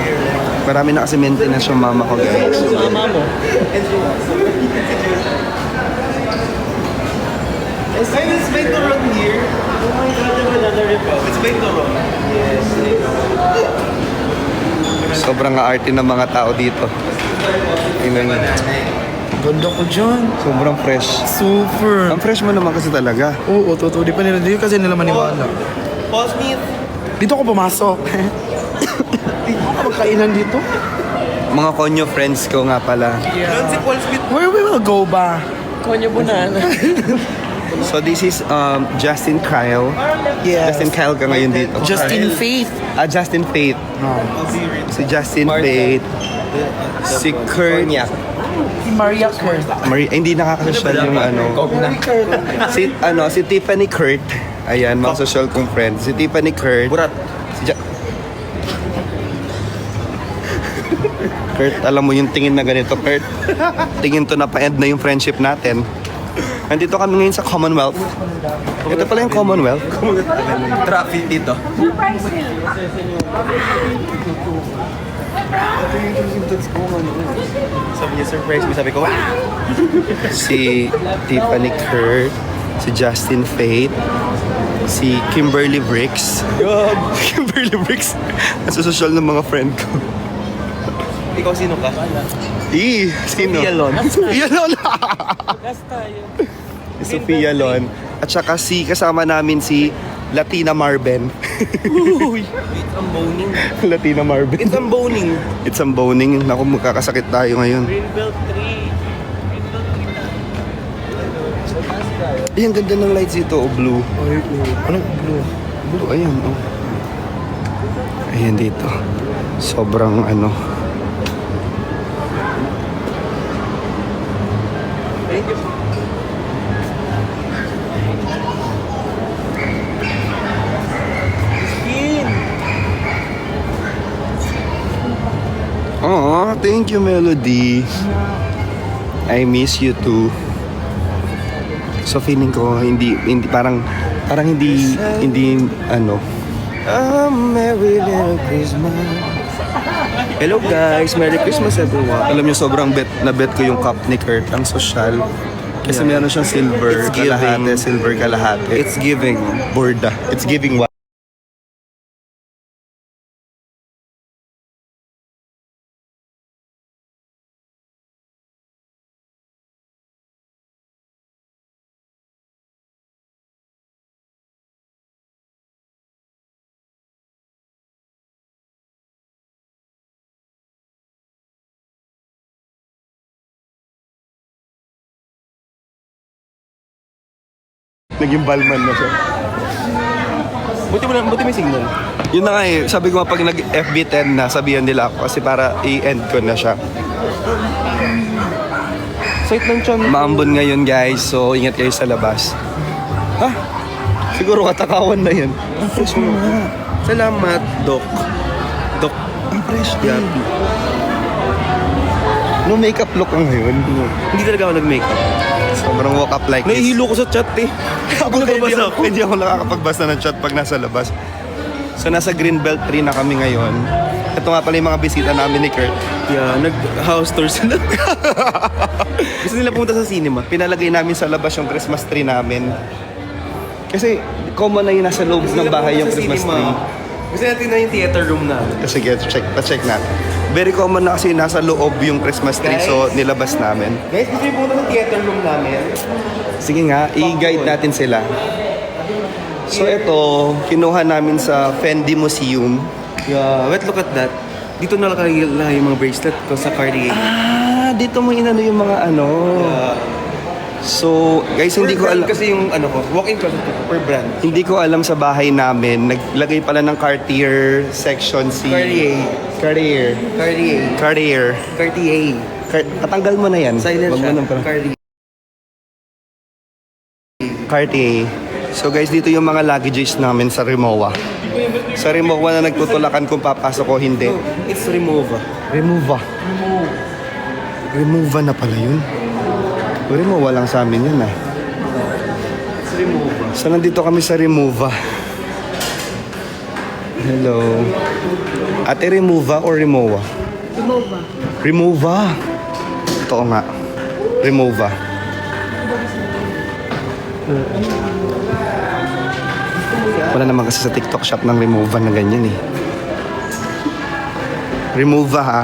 Marami na kasi maintenance yung mama ko, guys. Mama mo. It's by the road here. Oh my God, it's by the road. Yes. Sobrang aarte ng mga tao dito. Tingnan mo. Ganda ko dyan. Sobrang fresh. Super. Ang fresh mo naman kasi talaga. Oo, totoo. Di pa nila, di kasi nila maniwala. Pause me. Dito ako pumasok. Dito ako magkainan dito. Mga konyo friends ko nga pala. Si Paul Smith. Where we will go ba? Konyo Bunan. So this is Justin Kyle. Yes. Justin Kyle ka ngayon dito. Justin Faith. Justin Faith. Si Justin Faith. Si Kurt. Si Maria Kurt. Hindi nakakasosyal yung si Tiffany Kurt. Ayan, mga social kong friends. Si Tiffany Kurt. Si Kurt, alam mo yung tingin na ganito, Kurt. Tingin to na pa-end na yung friendship natin. Nandito kami ngayon sa Commonwealth. Ito pala yung Commonwealth. Traffic dito. Sabi niya, surprise me. Sabi ko, wow! Si Tiffany Kurt, si Justin Faith, si Kimberly Bricks. Kimberly Bricks. Nasa social ng mga friend ko. Ikaw sino ka? Sino? Sophia Lon. Sophia Lon. Last tayo. Si Sophia Lon. At saka kasama namin si Latina Marben. It's unboning. Latina Marben. It's unboning. It's unboning. Naku, magkakasakit tayo ngayon. Greenbelt 3. Ay, ang ganda ng lights dito. Blue. Anong blue? Blue, ayan. Ayan dito. Sobrang Oh, thank you, Melody. I miss you too. So feeling ko hindi parang hindi Merry Little Christmas. Hello guys, Merry Christmas everyone. Alam niyo sobrang bet ko yung cup ni Kurt, ang social. Kasi meron siyang silver It's giving. kalahati, silver kalahati. It's giving. Borda. It's giving what? Naging balman na siya. Buti may signal. Yun na nga eh, sabi ko nga pag nag-FB10 na, sabihan nila ako kasi para i-end ko na siya. Site ng chan. Maambon ngayon guys, so ingat kayo sa labas. Ha? Siguro katakawan na yan. Ang fresh mo nga. Salamat, Doc. Doc. Ang fresh din. No makeup look ang ngayon. Hindi talaga ako nag-makeup. Sobrang walk up like this. Nahihilo ko sa chat eh. Ako nababasa ako. Hindi ako nakakapagbasa ng chat pag nasa labas. So nasa Greenbelt 3 na kami ngayon. Ito nga pala yung mga bisita namin ni Kurt. Yeah, nag-house tour sila. Gusto nila pumunta sa cinema. Pinalagay namin sa labas yung Christmas tree namin. Kasi common na yung nasa loob ng bahay yung Christmas tree. Gusto natin na yung theater room namin. Sige, check natin. Very common na kasi nasa loob yung Christmas tree, so nilabas namin. Guys, gusto niyo pumunta sa theater room namin? Sige nga, i-guide natin sila. So ito, kinuha namin sa Fendi Museum. Yeah, wait, look at that. Dito na lang yung mga bracelet ko sa Cartier. Ah, dito mo inano yung mga ano. So, guys, hindi ko alam. Kasi yung ano ko, walk-in closet ko, per brand. Hindi ko alam sa bahay namin. Naglagay pala ng Cartier section si... Cartier. Cartier. Patanggal mo na yan. Silent Wag mo siya. nang parang- Cartier. Cartier. So guys, dito yung mga luggages namin sa Rimowa. Sa Rimowa na nagtutulakan kung papasok o hindi. It's Remova. Remova na pala yun. Rimowa lang sa amin yun ah. It's Remova. So nandito kami sa Remova. Hello. Ate, Remova or Rimowa? Remova. Totoo nga. Remova. Wala naman kasi sa TikTok shop ng Remova na ganyan eh. Remova ha.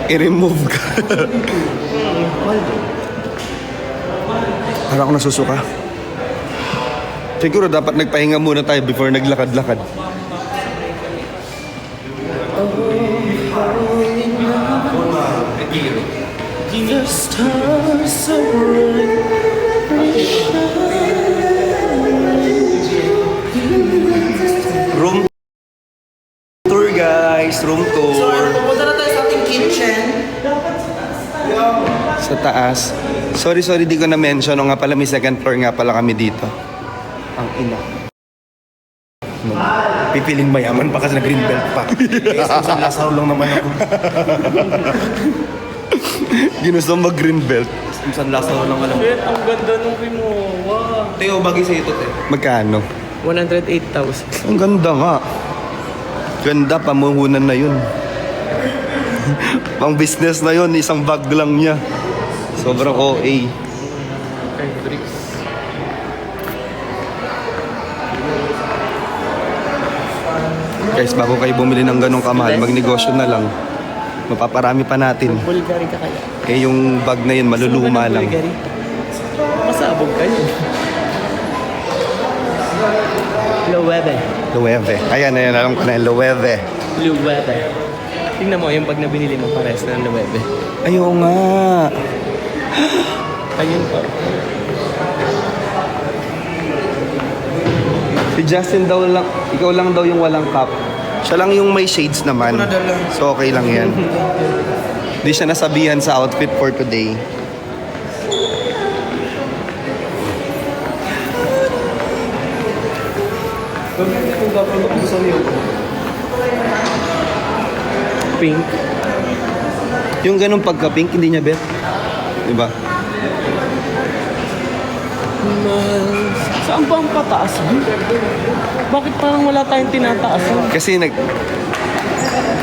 I-remove ka. Parang ako nasusuka. Siguro dapat nagpahinga muna tayo before naglakad-lakad. Room tour guys, room tour. Pupunta na tayo sa ating kitchen. Sa taas. Sorry, di ko na-mention. O nga pala, may second floor nga pala kami dito. Ang ina. Pipiling mayaman pa kasi na greenbelt pa. Guys, isang lasaw lang naman ako. Ginusto mag-green belt. Isang lasaw lang alam. Shit, ang ganda nung Rimowa. Teo, bagay sa ito, te. Magkano? 108,000. Ang ganda nga. Ganda, pamuhunan na yun. Pang business na yun, isang bag lang niya. Sobrang OA. Guys, bago kayo bumili ng ganong kamahal, magnegosyo na lang. Mapaparami pa natin. Bulgari ka kaya? Eh, yung bag na yun, maluluma lang. Bulgari. Masabog ka yun. Loewe. Loewe. Ayan, alam ko na yung Loewe. Loewe. Tingnan mo, yung pag na binili mo, pares na ng Loewe. Ayaw nga. Ayun pa. Si Justin daw lang, ikaw lang daw yung walang cup. Siya lang yung may shades naman. So okay lang yan. Hindi siya nasabihan sa outfit for today. Pink. Yung ganong pagka-pink, hindi niya bet. Diba? Saan ba ang pataas? Bakit parang wala tayong tinataas? Kasi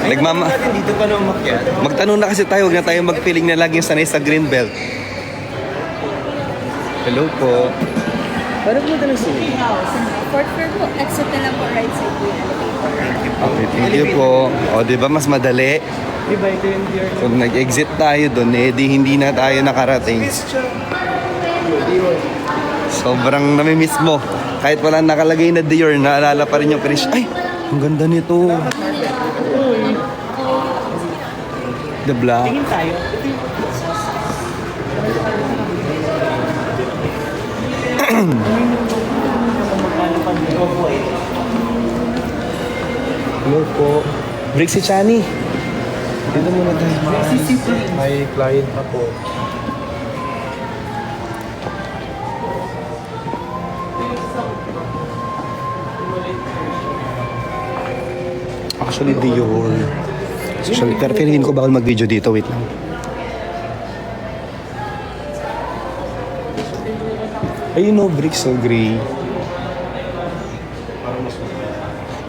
nagmama... Natin dito pa na umakyat. Magtanong na kasi tayo, huwag na tayo mag-feeling na laging sanay sa greenbelt. Hello po. Parang mo na sila. Fourth floor po. Exit na lang po right side po. Okay, thank you po. O, di ba mas madali? Diba ito yung dear? Kung nag-exit tayo doon, eh di hindi na tayo nakarating. Sobrang namimiss mo. Kahit wala nakalagay na Dior, naalala pa rin yung finish. Ay, ang ganda nito. The black. Tingin tayo. Hello po. Break si Chani. Dito muna tayo. May client na po. Actually, Dior. Actually, pero feeling ko bawal mag-video dito. Wait lang. Ayun o, bricks so gray.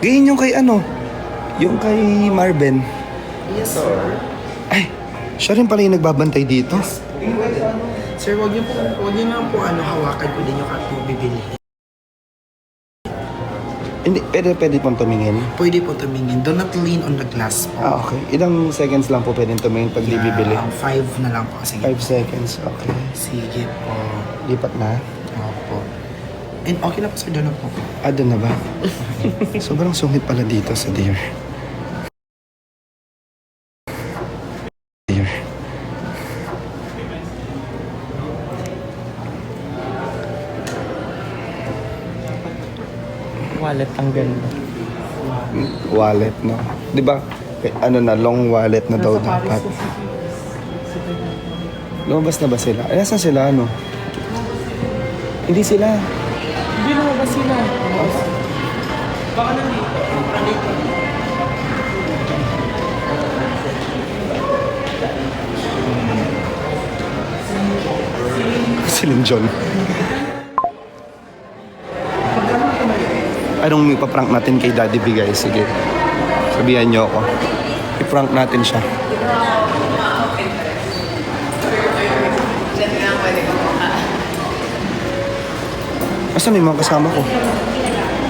Ganyan yung kay ano? Yung kay Marben. Yes, sir. Ay, siya rin pala yung nagbabantay dito. Sir, wag niyo lang po hawakan ko din yung cut mo bibili. Hindi, pwede pong tumingin. Pwede po tumingin. Do not lean on the glass po. Ah, okay. Ilang seconds lang po pwedeng tumingin pag di bibili? 5 na lang po. Sige. 5 seconds, okay. Sige po. Lipat na. Opo. And okay na po sir, doon na po. Ah, doon na ba? Sobrang sungit pala dito sa Dior. Dior. Wallet ang ganda. Wallet, no? Di ba? Ano na, long wallet na daw dapat. Lumabas na ba sila? Ay, nasaan sila, ano? Hindi sila. Hindi na ba sila? Baka nandito. Celine John. Anong ipaprank natin kay Daddy B, guys? Sige. Sabihan niyo ako. I-prank natin siya. Asan yung mga kasama ko?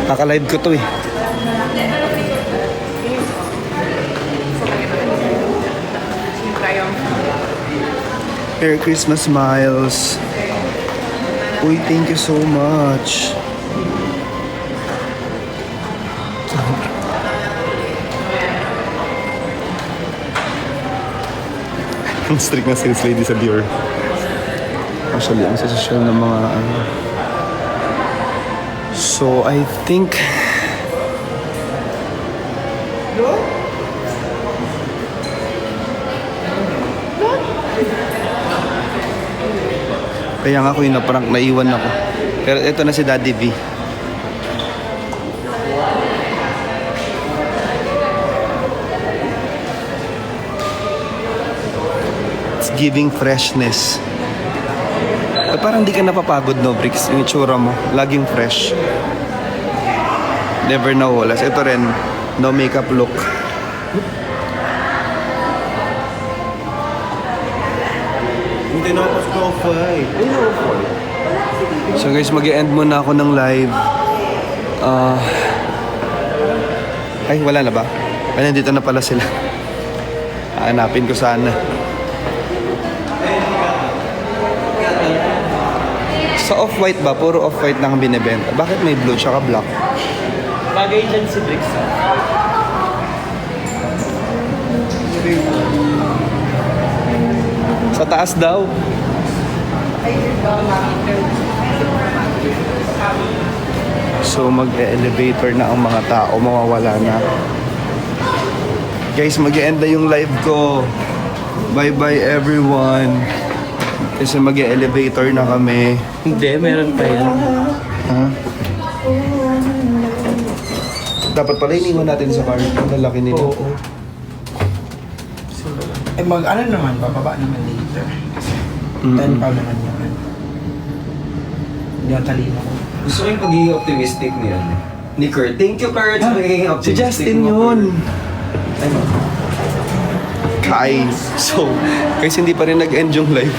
Kaka-live ko to eh. Merry Christmas, Miles. Uy, thank you so much. Ang strict na sales lady sa Dior. Actually, ang sasocial ng mga ano. So, I think... Kaya nga ako yung naprank, naiwan ako. Pero ito na si Daddy V. It's giving freshness. Eh, parang di ka napapagod, no, Bricks? Yung itsura mo, laging fresh. Never nawawalas. Ito rin, no makeup look. Hindi na ako sa off-white. So guys, mag-e-end muna ako ng live. Ay, wala na ba? Ay, nandito na pala sila. Hanapin ko sana. Sa off-white ba? Puro off-white lang ang binibenta. Bakit may blue tsaka black? Bagay dyan si Bricks. Sa taas daw. So mag-elevator na ang mga tao, mawawala na. Guys, mag-e-end na yung live ko. Bye-bye everyone. Kasi mag-elevator na kami. Hindi, meron pa yan. Ha? Dapat pala iniwan natin sa car. Ang lalaki nila. Eh ano naman, bababa naman later. 10 pa naman yun. Hindi ang talino ko. Gusto ko yung pagiging optimistic ni ano. Ni Kurt. Thank you, Kurt, sa pagiging Si optimistic Justin mo, yun. Kurt. Ano? Kai. So, guys, hindi pa rin nag-end yung live.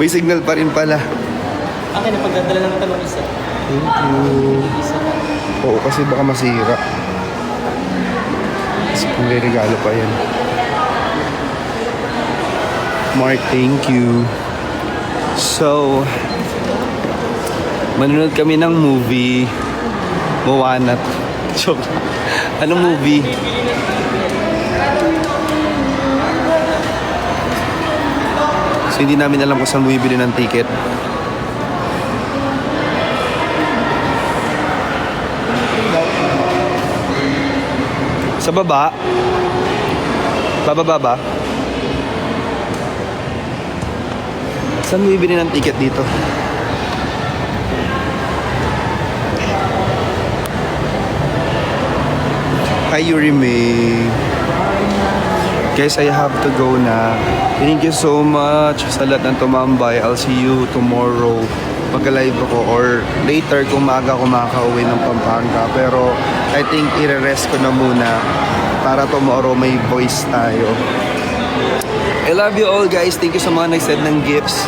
May signal pa rin pala. Akin na pagdadala ng tanong isa. Thank you. Oo, kasi baka masira. Kasi kung may regalo pa yan. Mark, thank you. So, manonood kami ng movie. Moana. Joke. Anong movie? So, hindi namin alam kung saan bumibili ng ticket. Sa baba. Bababa ba? Saan bumibili ng ticket dito? Hi, Yuri May. Guys, I have to go na. Thank you so much sa lahat ng tumambay. I'll see you tomorrow. Magka-live ako or later kung maaga ako makaka-uwi ng Pampanga. Pero I think i-rest ko na muna para tomorrow may voice tayo. I love you all, guys. Thank you sa mga nag-send ng gifts.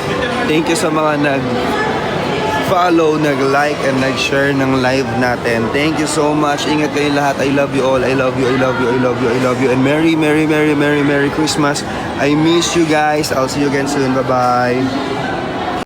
Thank you sa mga nag-follow, nag-like, and nag-share ng live natin. Thank you so much. Ingat kayo lahat. I love you all. I love you, I love you, I love you, I love you. And Merry, Merry, Merry, Merry, Merry Christmas. I miss you guys. I'll see you again soon. Bye-bye.